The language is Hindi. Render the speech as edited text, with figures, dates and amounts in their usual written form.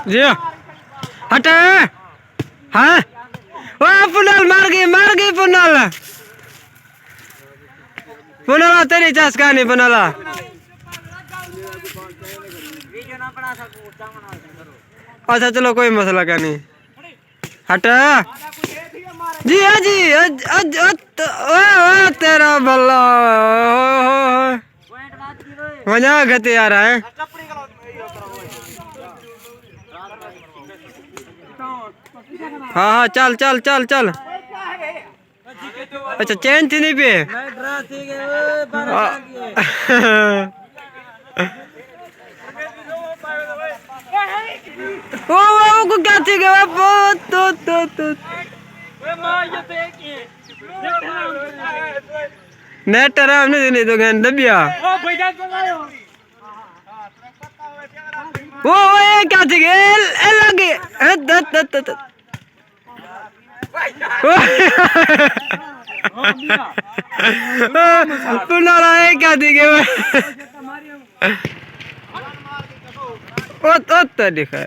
जी हटे हाँ ओ पुनल मार गई पुनल पुनला तेरी चस्का नहीं पुनला अच्छा चलो कोई मसला क्या नहीं हट जी हाँ जी तेरा बल्ला मजा गति आ रहा है हाँ हाँ चल चल चल चल अच्छा चैन थी नहीं पे वो को क्या थी गया तो नेट आराम नहीं तो गन दबिया वो ये क्या थी गया लगे पुनला है क्या थी गया ओ तो दिखा